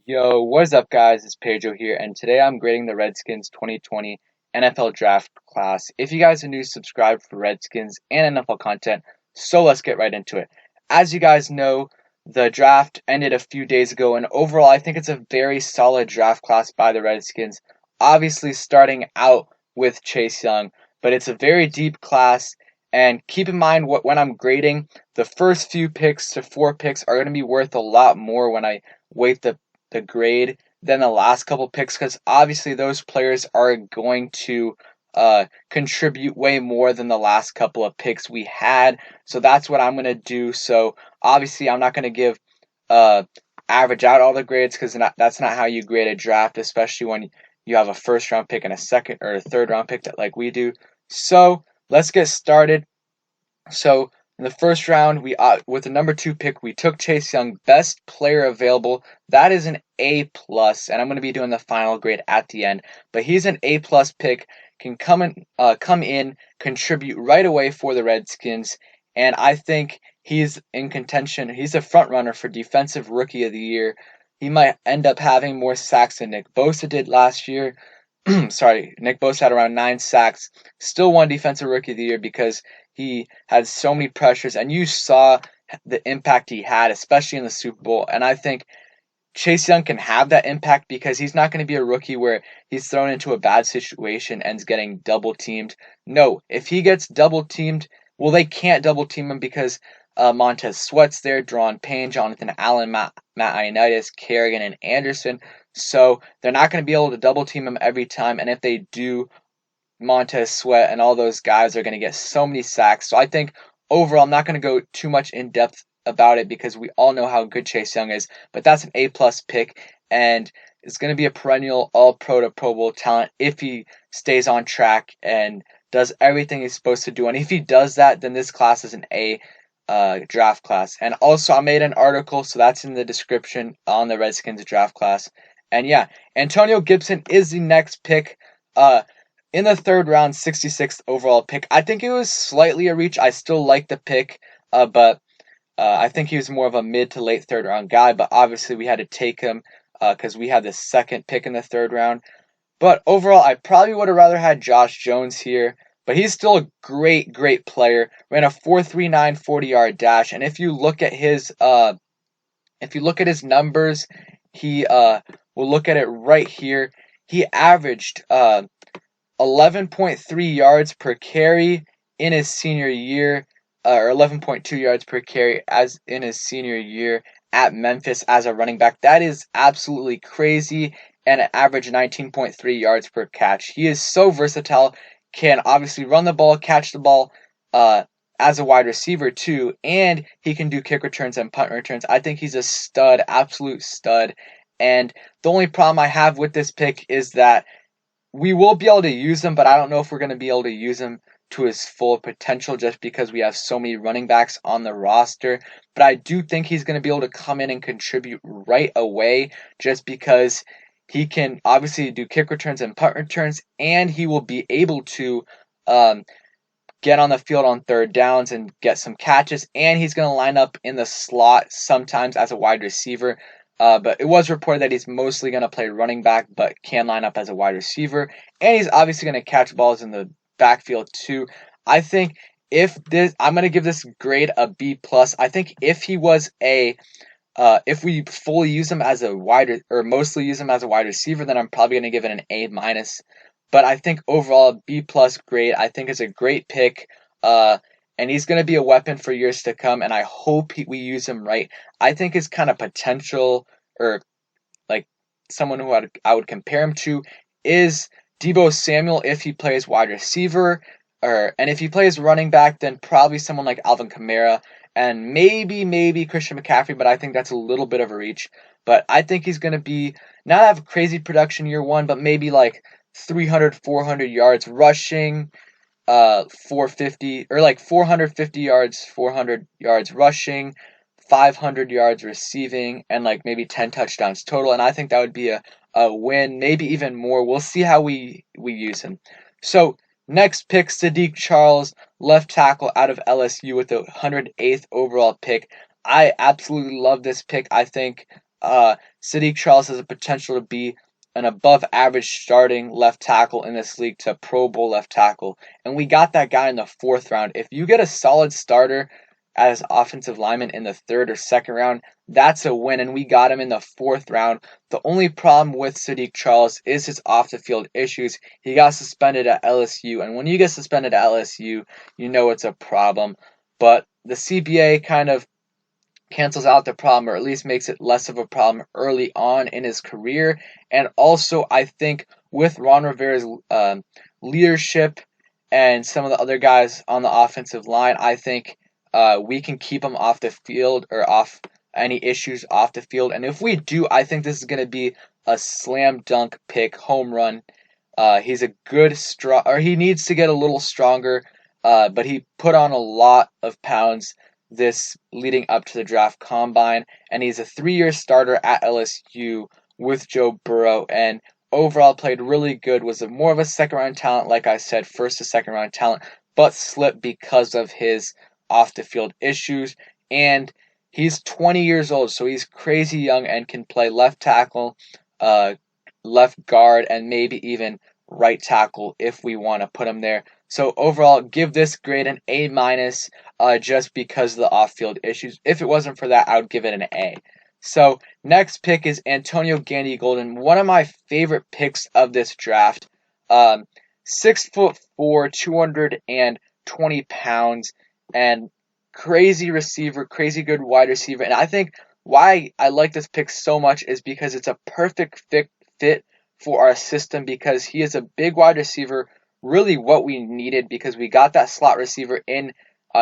Yo, what is up, guys? It's Pedro here, and today I'm grading the Redskins 2020 NFL Draft class. If you guys are new, subscribe for Redskins and NFL content, so let's get right into it. As you guys know, the draft ended a few days ago, and overall, I think it's a very solid draft class by the Redskins. Obviously, starting out with Chase Young, but it's a very deep class. And keep in mind, when I'm grading, the first few picks to four picks are going to be worth a lot more when I weight the grade than the last couple picks because obviously those players are going to contribute way more than the last couple of picks we had. So that's what I'm going to do. So obviously I'm not going to give uh, average out all the grades because that's not how you grade a draft, especially when you have a first round pick and a second or a third round pick like we do. So let's get started. So in the first round, we with the number 2 pick, we took Chase Young, best player available. That is an A plus, and I'm going to be doing the final grade at the end. But he's an A plus pick, can come in, contribute right away for the Redskins, and I think he's in contention. He's a front runner for Defensive Rookie of the Year. He might end up having more sacks than Nick Bosa did last year. Sorry, Nick Bosa had around 9 sacks. Still won Defensive Rookie of the Year because he had so many pressures, and you saw the impact he had, especially in the Super Bowl. And I think Chase Young can have that impact because he's not going to be a rookie where he's thrown into a bad situation and is getting double teamed. No, if he gets double teamed, well, they can't double team him because Montez Sweat's there, Deron Payne, Jonathan Allen, Matt Ioannidis, Kerrigan, and Anderson. So they're not going to be able to double team him every time. And if they do, Montez Sweat and all those guys are going to get so many sacks. So I think overall, I'm not going to go too much in depth about it because we all know how good Chase Young is. But that's an A plus pick, and it's going to be a perennial All Pro to Pro Bowl talent if he stays on track and does everything he's supposed to do. And if he does that, then this class is an A draft class. And also, I made an article, so that's in the description on the Redskins draft class. And yeah, Antonio Gibson is the next pick. In the third round, 66th overall pick. I think it was slightly a reach. I still like the pick, but I think he was more of a mid to late third round guy. But obviously, we had to take him because we had the second pick in the third round. But overall, I probably would have rather had Josh Jones here. But he's still a great, great player. Ran a 4.39 40-yard dash, and if you look at his numbers, he we'll look at it right here. He averaged 11.3 yards per carry in his senior year, or 11.2 yards per carry as in his senior year at Memphis as a running back. That is absolutely crazy, and an average 19.3 yards per catch. He is so versatile, can obviously run the ball, catch the ball, as a wide receiver too, and he can do kick returns and punt returns. I think he's a stud, absolute stud. And the only problem I have with this pick is that we will be able to use him, but I don't know if we're going to be able to use him to his full potential just because we have so many running backs on the roster. But I do think he's going to be able to come in and contribute right away just because he can obviously do kick returns and punt returns, and he will be able to um, get on the field on third downs and get some catches, and he's going to line up in the slot sometimes as a wide receiver. But it was reported that he's mostly going to play running back, but can line up as a wide receiver. And he's obviously going to catch balls in the backfield too. I think I'm going to give this grade a B plus. I think if he was if we fully use him as a or mostly use him as a wide receiver, then I'm probably going to give it an A minus. But I think overall B plus grade. I think is a great pick. And he's going to be a weapon for years to come, and I hope we use him right. I think his kind of potential, or like someone who I would compare him to, is Deebo Samuel if he plays wide receiver, and if he plays running back, then probably someone like Alvin Kamara, and maybe Christian McCaffrey, but I think that's a little bit of a reach. But I think he's going to be, not have crazy production year one, but maybe like 300, 400 yards rushing, 450 or like 450 yards, 400 yards rushing, 500 yards receiving, and like maybe 10 touchdowns total. And I think that would be a win, maybe even more. We'll see how we use him. So next pick, Sadiq Charles, left tackle out of LSU with the 108th overall pick. I absolutely love this pick. I think Sadiq Charles has the potential to be an above average starting left tackle in this league to Pro Bowl left tackle. And we got that guy in the 4th round. If you get a solid starter as offensive lineman in the 3rd or 2nd round, that's a win. And we got him in the 4th round. The only problem with Sadiq Charles is his off the field issues. He got suspended at LSU. And when you get suspended at LSU, you know it's a problem. But the CBA kind of cancels out the problem, or at least makes it less of a problem early on in his career. And also, I think with Ron Rivera's leadership and some of the other guys on the offensive line, I think we can keep him off the field, or off any issues off the field. And if we do, I think this is going to be a slam dunk pick, home run. He's a good he needs to get a little stronger, but he put on a lot of pounds this leading up to the draft combine, and he's a 3-year starter at LSU with Joe Burrow, and overall played really good, was more of a 2nd round talent, like I said, 1st to 2nd round talent, but slipped because of his off the field issues. And he's 20 years old, so he's crazy young and can play left tackle, left guard, and maybe even right tackle if we want to put him there. So overall, give this grade an A minus, just because of the off-field issues. If it wasn't for that, I would give it an A. So next pick is Antonio Gandy-Golden, one of my favorite picks of this draft. 6'4", 220 pounds, and crazy receiver, crazy good wide receiver. And I think why I like this pick so much is because it's a perfect fit for our system, because he is a big wide receiver, really what we needed, because we got that slot receiver in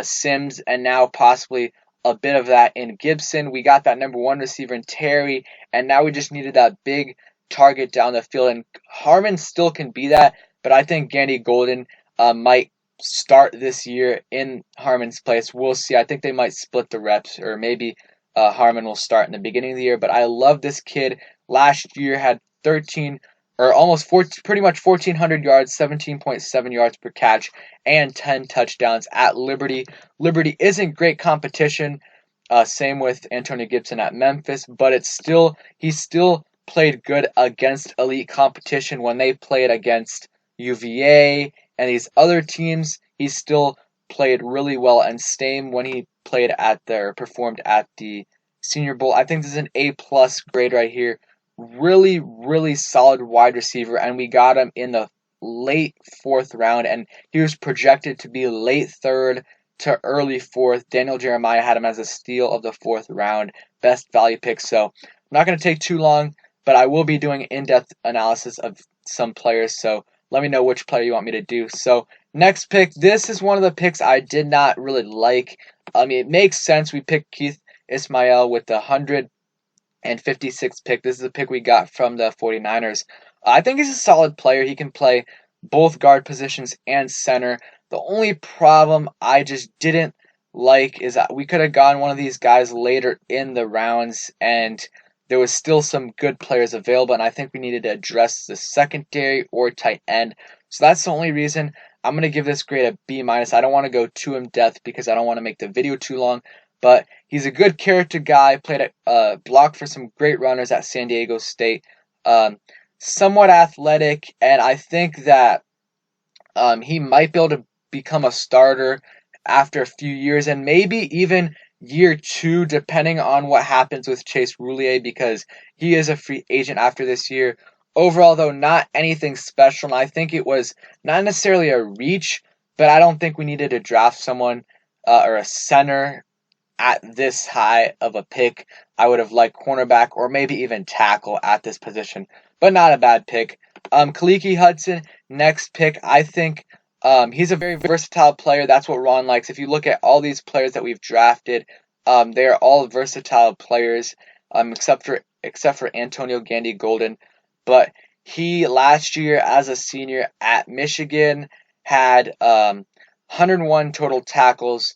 Sims, and now possibly a bit of that in Gibson. We got that number 1 receiver in Terry, and now we just needed that big target down the field. And Harmon still can be that, but I think Gandy-Golden might start this year in Harmon's place. We'll see. I think they might split the reps, or maybe Harmon will start in the beginning of the year. But I love this kid. Last year had 13 or almost 14, pretty much 1,400 yards, 17.7 yards per catch, and 10 touchdowns at Liberty. Liberty isn't great competition. Same with Antonio Gibson at Memphis, but he still played good against elite competition. When they played against UVA and these other teams, he still played really well. And same when he performed at the Senior Bowl. I think this is an A+ grade right here. Really, really solid wide receiver, and we got him in the late 4th round, and he was projected to be late 3rd to early 4th. Daniel Jeremiah had him as a steal of the 4th round, best value pick. So I'm not going to take too long, but I will be doing in-depth analysis of some players, so let me know which player you want me to do. So next pick, this is one of the picks I did not really like. I mean, it makes sense. We picked Keith Ismael with the 156th pick. This is a pick we got from the 49ers. I think he's a solid player. He can play both guard positions and center. The only problem I just didn't like is that we could have gone one of these guys later in the rounds, and there was still some good players available, and I think we needed to address the secondary or tight end. So that's the only reason I'm going to give this grade a B-. I don't want to go too in-depth because I don't want to make the video too long, but he's a good character guy, played a block for some great runners at San Diego State, somewhat athletic, and I think that he might be able to become a starter after a few years, and maybe even year 2, depending on what happens with Chase Roulier, because he is a free agent after this year. Overall, though, not anything special, and I think it was not necessarily a reach, but I don't think we needed to draft someone or a center at this high of a pick. I would have liked cornerback or maybe even tackle at this position, but not a bad pick. Khaleke Hudson, next pick. I think he's a very versatile player. That's what Ron likes. If you look at all these players that we've drafted, they are all versatile players, except for Antonio Gandy-Golden. But he last year as a senior at Michigan had 101 total tackles,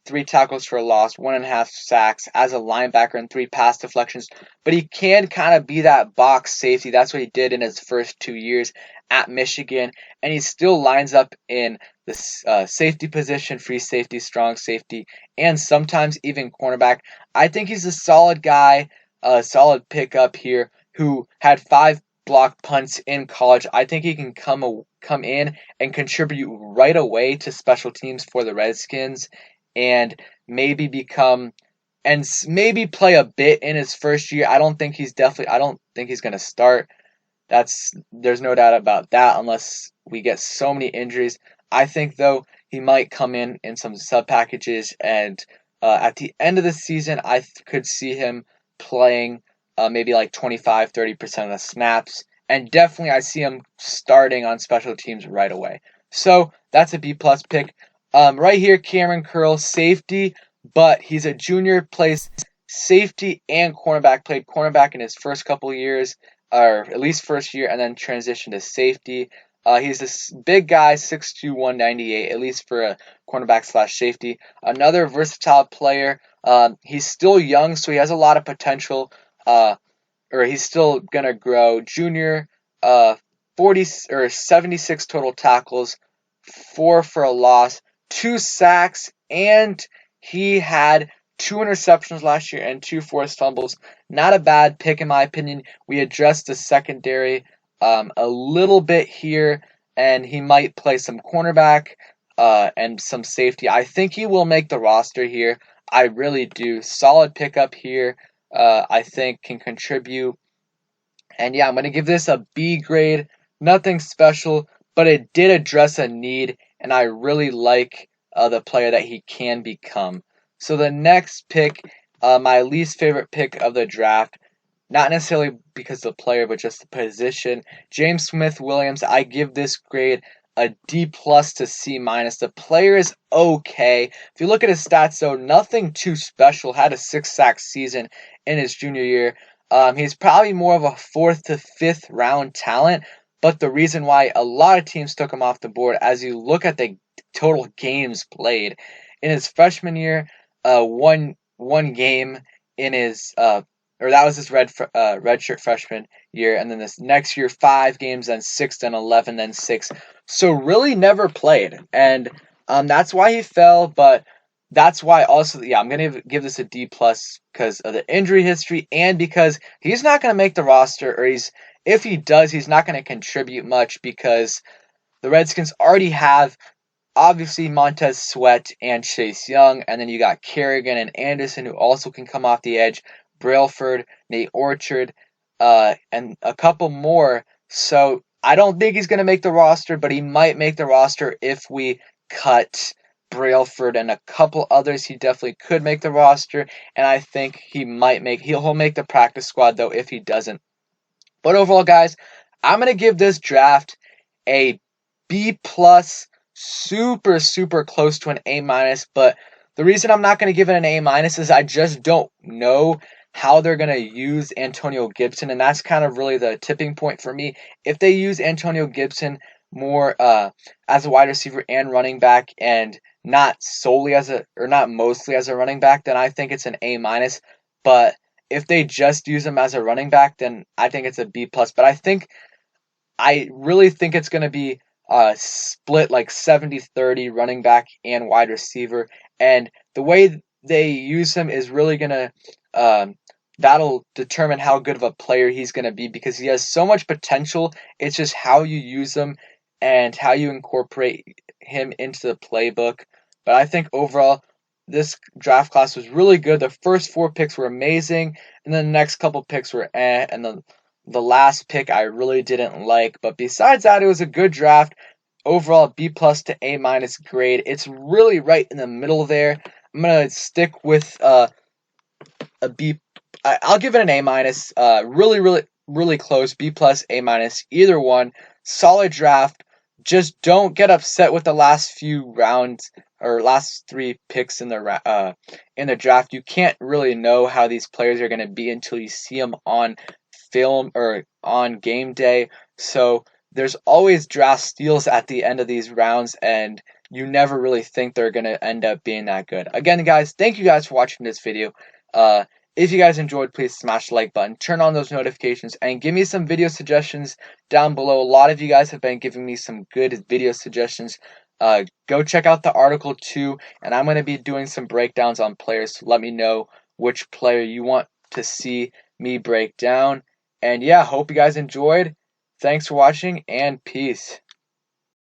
3 tackles for a loss, 1.5 sacks as a linebacker, and 3 pass deflections. But he can kind of be that box safety. That's what he did in his first 2 years at Michigan. And he still lines up in the safety position, free safety, strong safety, and sometimes even cornerback. I think he's a solid guy. a solid pickup here who had 5 blocked punts in college. I think he can come in and contribute right away to special teams for the Redskins, and maybe become and maybe play a bit in his first year. I don't think he's going to start. There's no doubt about that unless we get so many injuries. I think though he might come in some sub packages, and at the end of the season I could see him playing maybe like 25-30% of the snaps, and definitely I see him starting on special teams right away. So that's a B plus pick. Right here, Cameron Curl, safety, but he's a junior, plays safety and cornerback. Played cornerback in his first couple years, or at least first year, and then transitioned to safety. He's this big guy, 6'2", 198, at least for a cornerback slash safety. Another versatile player. He's still young, so he has a lot of potential. Or he's still gonna grow. Junior, 40 or 76 total tackles, 4 for a loss, 2 sacks, and he had 2 interceptions last year and 2 forced fumbles. Not a bad pick in my opinion. We addressed the secondary a little bit here, and he might play some cornerback and some safety. I think he will make the roster here. I really do. Solid pickup here. I think can contribute. And yeah, I'm going to give this a B grade. Nothing special, but it did address a need, and I really like the player that he can become. So the next pick, my least favorite pick of the draft, not necessarily because of the player, but just the position. James Smith-Williams, I give this grade a D plus to C minus. The player is okay. If you look at his stats, though, nothing too special. Had a 6-sack season in his junior year. He's probably more of a 4th to 5th round talent, but the reason why a lot of teams took him off the board, as you look at the total games played in his freshman year, one game in his or that was his redshirt freshman year, and then this next year 5 games, then 6, then 11, then 6. So really never played, and that's why he fell. But that's why also, yeah, I'm gonna give this a D plus because of the injury history, and because he's not gonna make the roster, or if he does, he's not gonna contribute much because the Redskins already have obviously Montez Sweat and Chase Young, and then you got Kerrigan and Anderson who also can come off the edge, Brailford, Nate Orchard, and a couple more. So I don't think he's going to make the roster, but he might make the roster if we cut Brailford and a couple others. He definitely could make the roster, and I think he'll make the practice squad though if he doesn't. But overall, guys, I'm going to give this draft a B plus, super close to an A minus. But the reason I'm not going to give it an A minus is I just don't know how they're going to use Antonio Gibson, and that's kind of really the tipping point for me. If they use Antonio Gibson more as a wide receiver and running back, and not mostly as a running back, then I think it's an A minus. But if they just use him as a running back, then I think it's a B plus. But I really think it's going to be split like 70-30 running back and wide receiver. And the way they use him is really going to, that'll determine how good of a player he's going to be, because he has so much potential. It's just how you use him and how you incorporate him into the playbook. But I think overall, this draft class was really good. The first 4 picks were amazing, and then the next couple picks were and the last pick I really didn't like. But besides that, it was a good draft. Overall, B plus to A minus grade. It's really right in the middle there. I'm gonna stick with a B. I'll give it an A minus. Really close. B plus, A minus, either one. Solid draft. Just don't get upset with the last few rounds or last 3 picks in the draft. You can't really know how these players are going to be until you see them on film or on game day. So there's always draft steals at the end of these rounds, and you never really think they're going to end up being that good. Again, guys, thank you guys for watching this video. If you guys enjoyed, please smash the like button, turn on those notifications, and give me some video suggestions down below. A lot of you guys have been giving me some good video suggestions. Go check out the article too, and I'm going to be doing some breakdowns on players to let me know which player you want to see me break down. And yeah, hope you guys enjoyed. Thanks for watching and peace.